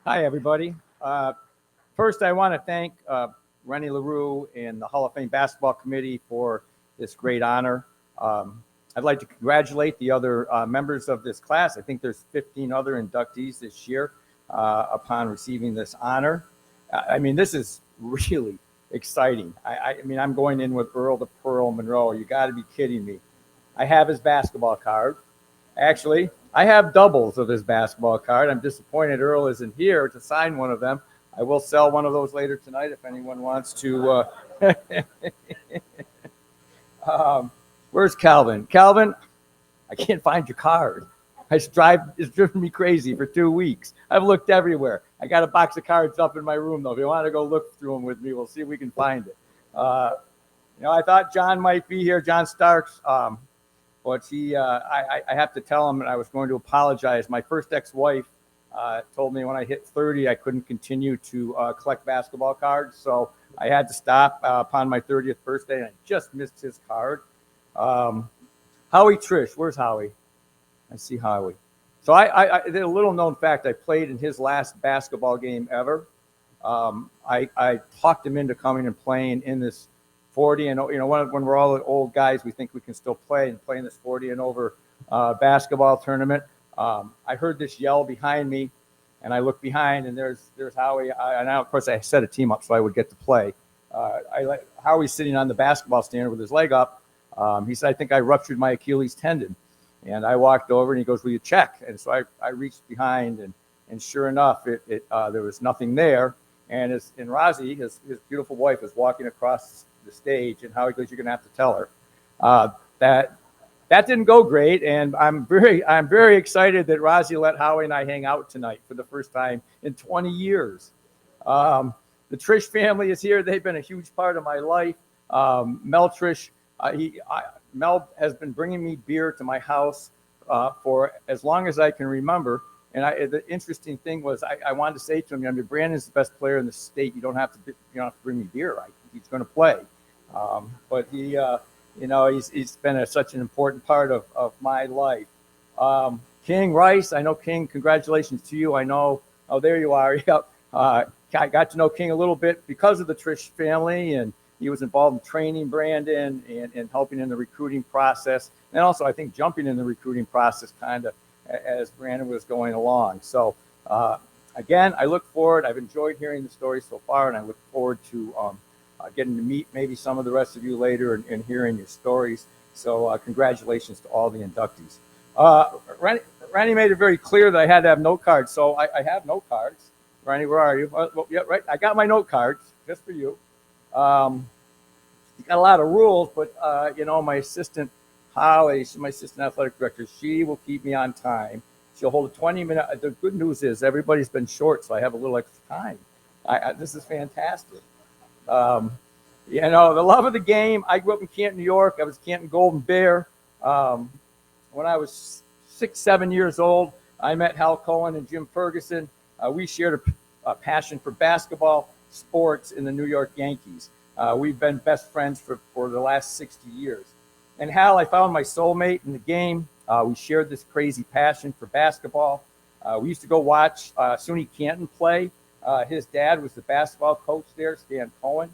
Hi, everybody. First, I want to thank Rennie LaRue and the Hall of Fame Basketball Committee for this great honor. I'd like to congratulate the other members of this class. I think there's 15 other inductees this year upon receiving this honor. I mean, this is really exciting. I mean, I'm going in with Earl the Pearl Monroe. You got to be kidding me. I have his basketball card. Actually, I have doubles of his basketball card. I'm disappointed Earl isn't here to sign one of them. I will sell one of those later tonight if anyone wants to. Um, where's Calvin? Calvin, I can't find your card. It's driven me crazy for 2 weeks. I've looked everywhere. I got a box of cards up in my room though. If you want to go look through them with me, we'll see if we can find it. Uh, I thought John might be here, John Starks. But I have to tell him that I was going to apologize. My first ex-wife told me when I hit 30, I couldn't continue to collect basketball cards. So I had to stop upon my 30th birthday, and I just missed his card. Howie Trish, where's Howie? I see Howie. So I did a little known fact. I played in his last basketball game ever. I talked him into coming and playing in this 40 and when we're all old guys, we think we can still play in this 40 and over basketball tournament. I heard this yell behind me, and I looked behind, and there's Howie. And now, of course, I set a team up so I would get to play. Howie's sitting on the basketball stand with his leg up. He said, "I think I ruptured my Achilles tendon." And I walked over, and he goes, "Will you check?" And so I reached behind, and sure enough, there was nothing there. And Rozzy, his beautiful wife, is walking across the stage, and Howie goes, "You're going to have to tell her that didn't go great." And I'm very excited that Rozzy let Howie and I hang out tonight for the first time in 20 years. The Trish family is here. They've been a huge part of my life. Mel Trish, Mel has been bringing me beer to my house for as long as I can remember. And the interesting thing was, I wanted to say to him, Brandon's the best player in the state. You don't have to bring me beer. He's going to play. But he's been such an important part of my life. King Rice, I know King. Congratulations to you. I know. Oh, there you are. Yep. I got to know King a little bit because of the Trish family, and he was involved in training Brandon and helping in the recruiting process, and also I think jumping in the recruiting process kind of as Brandon was going along. So again, I look forward. I've enjoyed hearing the story so far, and I look forward to getting to meet maybe some of the rest of you later and hearing your stories. So congratulations to all the inductees. Randy made it very clear that I had to have note cards, so I have note cards. Randy, where are you? Well, yeah, right. I got my note cards just for you. You got a lot of rules, but my assistant Holly, she's my assistant athletic director. She will keep me on time. She'll hold a 20-minute. The good news is everybody's been short, so I have a little extra time. This is fantastic. The love of the game. I grew up in Canton, New York. I was Canton Golden Bear. When I was 6, 7 years old, I met Hal Cohen and Jim Ferguson. We shared a passion for basketball, sports, in the New York Yankees. We've been best friends for the last 60 years. And Hal, I found my soulmate in the game. We shared this crazy passion for basketball. We used to go watch SUNY Canton play. His dad was the basketball coach there, Stan Cohen.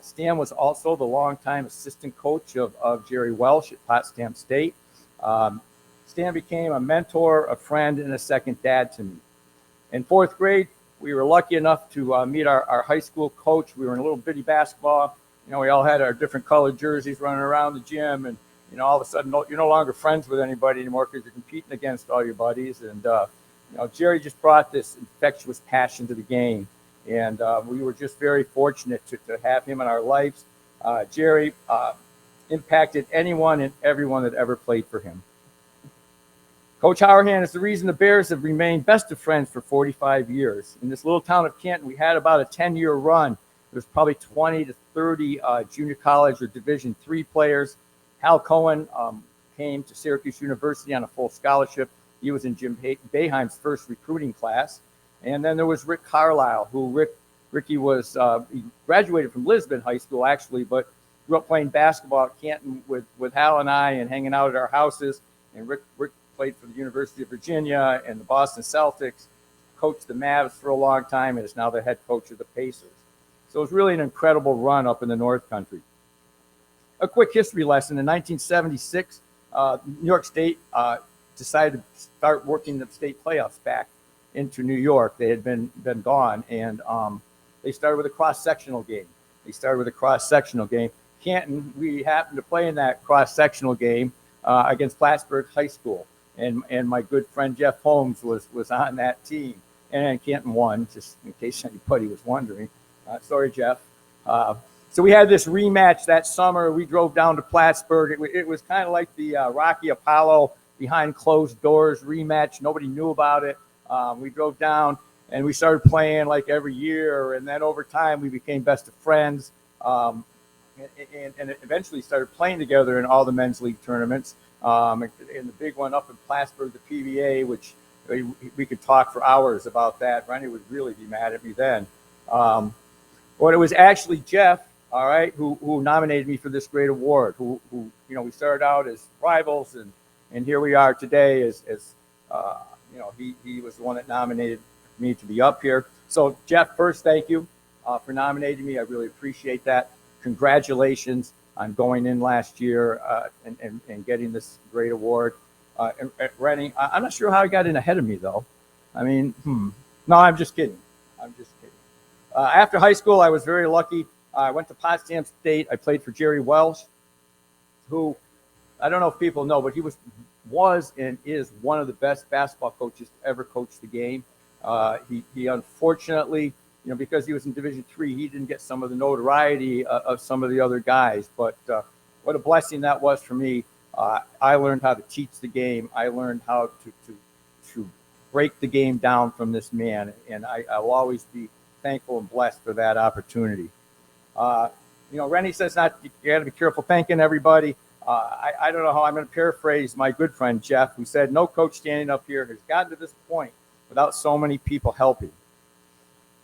Stan was also the longtime assistant coach of Jerry Welsh at Potsdam State. Stan became a mentor, a friend, and a second dad to me. In fourth grade, we were lucky enough to meet our high school coach. We were in a little bitty basketball. We all had our different colored jerseys running around the gym, and all of a sudden you're no longer friends with anybody anymore because you're competing against all your buddies. And Jerry just brought this infectious passion to the game, and we were just very fortunate to have him in our lives. Jerry impacted anyone and everyone that ever played for him. Coach Howerhand is the reason the Bears have remained best of friends for 45 years. In this little town of Canton, we had about a 10-year run. There's probably 20 to 30 junior college or Division III players. Hal Cohen came to Syracuse University on a full scholarship. He was in Jim Boeheim's first recruiting class. And then there was Rick Carlisle, who Ricky was, he graduated from Lisbon High School, actually, but grew up playing basketball at Canton with Hal and I and hanging out at our houses. And Rick played for the University of Virginia and the Boston Celtics. coached the Mavs for a long time and is now the head coach of the Pacers. So it's really an incredible run up in the North Country. A quick history lesson. In 1976, New York State decided to start working the state playoffs back into New York. They had been gone, and they started with a cross-sectional game. Canton, we happened to play in that cross-sectional game against Plattsburgh High School, and my good friend Jeff Holmes was on that team, and Canton won, just in case anybody was wondering. Sorry, Jeff. So we had this rematch that summer. We drove down to Plattsburgh. It was kind of like the Rocky Apollo behind closed doors rematch. Nobody knew about it. We drove down and we started playing like every year. And then over time, we became best of friends and eventually started playing together in all the men's league tournaments. And the big one up in Plattsburgh, the PBA, which we could talk for hours about that. Rennie would really be mad at me then. But it was actually Jeff, all right, who nominated me for this great award, who we started out as rivals, and here we are today as he was the one that nominated me to be up here. So Jeff, first, thank you for nominating me. I really appreciate that. Congratulations on going in last year and getting this great award. And Rennie, I'm not sure how he got in ahead of me, though. I mean, no, I'm just kidding. After high school, I was very lucky. I went to Potsdam State. I played for Jerry Welsh, who I don't know if people know, but he was and is one of the best basketball coaches to ever coach the game. He unfortunately, because he was in Division III, he didn't get some of the notoriety of some of the other guys. But what a blessing that was for me. I learned how to teach the game. I learned how to break the game down from this man, and I will always be thankful and blessed for that opportunity. Rennie says you got to be careful thanking everybody. I don't know how I'm going to paraphrase my good friend Jeff, who said, "No coach standing up here has gotten to this point without so many people helping."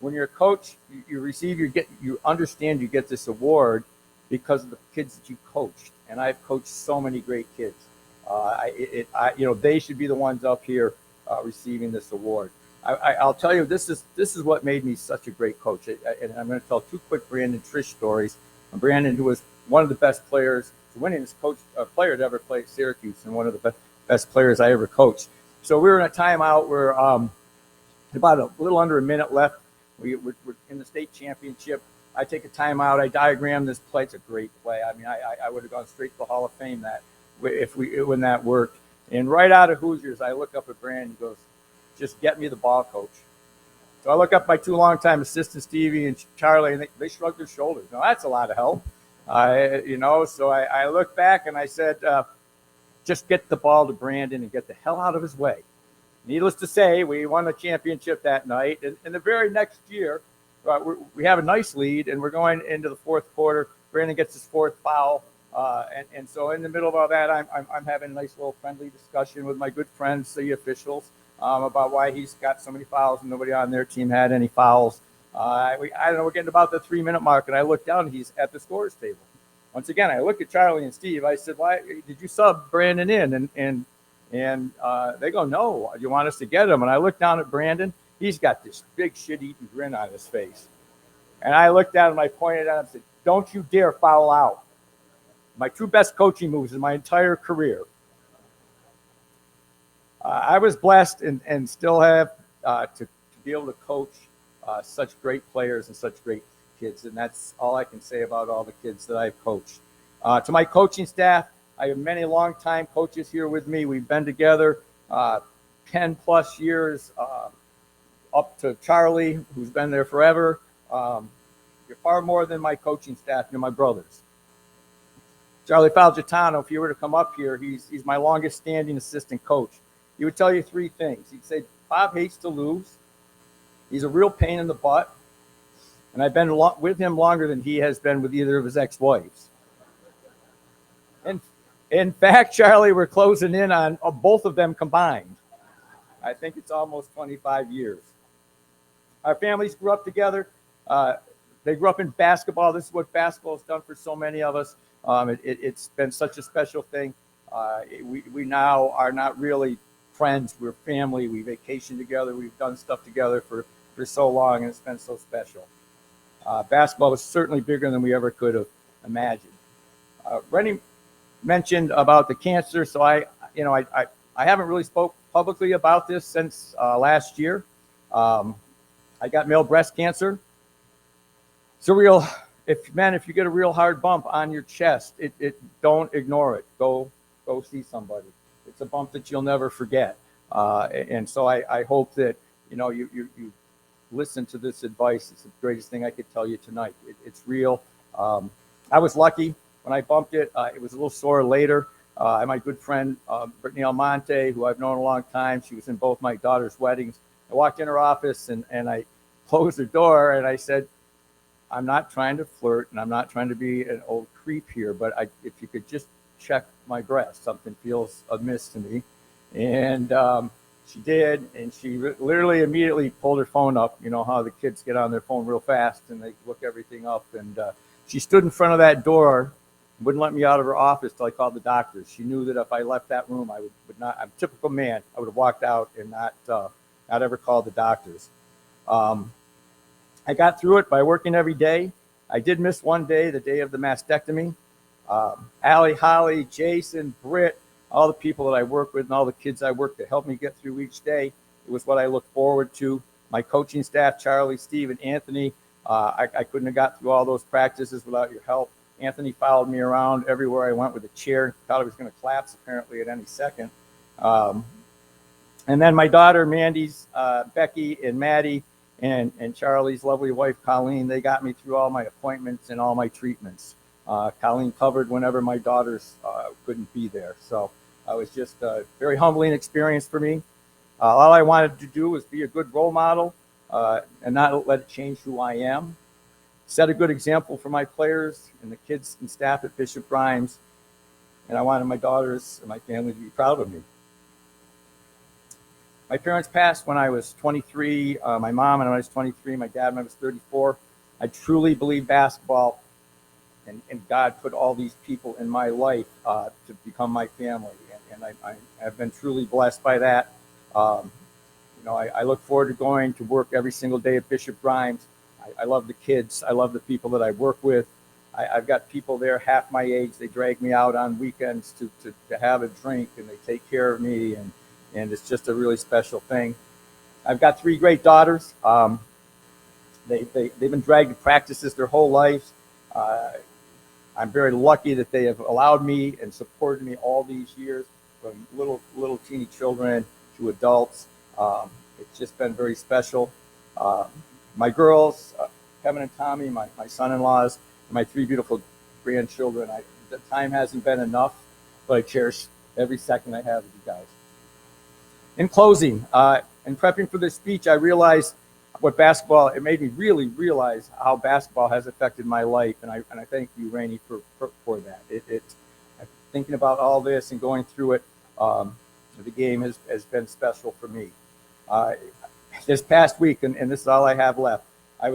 When you're a coach, you understand you get this award because of the kids that you coached, and I've coached so many great kids. They should be the ones up here receiving this award. I'll tell you, this is what made me such a great coach. And I'm going to tell two quick Brandon Trish stories. Brandon, who was one of the best players, the winningest player to ever play at Syracuse, and one of the best players I ever coached. So we were in a timeout where about a little under a minute left. We're in the state championship. I take a timeout. I diagram this play. It's a great play. I mean, I would have gone straight to the Hall of Fame when that worked. And right out of Hoosiers, I look up at Brandon. He goes, "Just get me the ball, coach." So I look up my two longtime assistants, Stevie and Charlie, and they shrugged their shoulders. Now, that's a lot of help. So I looked back and I said, just get the ball to Brandon and get the hell out of his way. Needless to say, we won the championship that night. And the very next year, we have a nice lead, and we're going into the fourth quarter. Brandon gets his fourth foul. And so in the middle of all that, I'm having a nice little friendly discussion with my good friends, the officials, about why he's got so many fouls and nobody on their team had any fouls. I don't know, we're getting about the 3-minute mark, and I look down, and he's at the scorer's table. Once again, I look at Charlie and Steve. I said, "Why did you sub Brandon in?" And they go, "No, you want us to get him?" And I look down at Brandon. He's got this big shit-eating grin on his face. And I looked at him, I pointed at him and said, "Don't you dare foul out." My two best coaching moves in my entire career. I was blessed and still have to be able to coach such great players and such great kids. And that's all I can say about all the kids that I've coached. To my coaching staff, I have many longtime coaches here with me. We've been together 10 plus years, up to Charlie, who's been there forever. You're far more than my coaching staff. You're my brothers. Charlie Falgitano, if you were to come up here, he's my longest standing assistant coach. He would tell you three things. He'd say, "Bob hates to lose. He's a real pain in the butt. And I've been with him longer than he has been with either of his ex-wives." And in fact, Charlie, we're closing in on both of them combined. I think it's almost 25 years. Our families grew up together. They grew up in basketball. This is what basketball has done for so many of us. It's been such a special thing. We now are not really friends, we're family, we vacation together, we've done stuff together for so long, and it's been so special. Basketball was certainly bigger than we ever could have imagined. Rennie mentioned about the cancer, so I haven't really spoke publicly about this since last year. I got male breast cancer. It's a real, if you get a real hard bump on your chest, don't ignore it. Go see somebody. It's a bump that you'll never forget. And so I hope that you listen to this advice. It's the greatest thing I could tell you tonight. It's real. I was lucky when I bumped it. It was a little sore later. I have my good friend Brittany Almonte, who I've known a long time. She was in both my daughter's weddings. I walked in her office and I closed the door and I said, I'm not trying to flirt and I'm not trying to be an old creep here, but if you could just check my breast, something feels amiss to me. And she did, and she literally immediately pulled her phone up. You know how the kids get on their phone real fast and they look everything up. And she stood in front of that door, wouldn't let me out of her office till I called the doctors. She knew that if I left that room, I would not. I'm a typical man. I would have walked out and not ever called the doctors. I got through it by working every day. I did miss one day, the day of the mastectomy. Allie, Holly, Jason, Britt, all the people that I work with and all the kids I work that help me get through each day. It was what I look forward to. My coaching staff, Charlie, Steve, and Anthony, I couldn't have got through all those practices without your help. Anthony followed me around everywhere I went with a chair. Thought I was going to collapse apparently at any second. And then my daughter, Mandy's, Becky, and Maddie, and Charlie's lovely wife, Colleen, they got me through all my appointments and all my treatments. Colleen covered whenever my daughters couldn't be there. So it was just a very humbling experience for me. All I wanted to do was be a good role model and not let it change who I am. Set a good example for my players and the kids and staff at Bishop Grimes. And I wanted my daughters and my family to be proud of me. My parents passed when I was 23, my mom when I was 23, my dad when I was 34. I truly believe basketball and God put all these people in my life to become my family. And I have been truly blessed by that. I look forward to going to work every single day at Bishop Grimes. I love the kids. I love the people that I work with. I've got people there half my age. They drag me out on weekends to have a drink, and they take care of me, and it's just a really special thing. I've got 3 great daughters. They've been dragged to practices their whole lives. I'm very lucky that they have allowed me and supported me all these years, from little teeny children to adults. It's just been very special. My girls, Kevin and Tommy, my son-in-laws, and my 3 beautiful grandchildren. The time hasn't been enough, but I cherish every second I have with you guys. In closing, in prepping for this speech, I realized it made me really realize how basketball has affected my life, and I thank you, Rainey, for that. Thinking about all this and going through it, the game has been special for me. This past week, and this is all I have left, I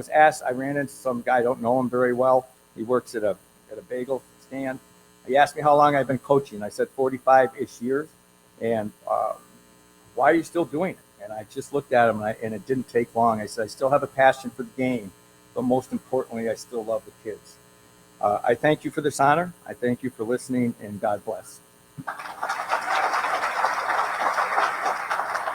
ran into some guy, I don't know him very well. He works at a bagel stand. He asked me how long I've been coaching. I said 45-ish years, and why are you still doing it? And I just looked at him, and it didn't take long. I said, I still have a passion for the game, but most importantly, I still love the kids. I thank you for this honor. I thank you for listening, and God bless.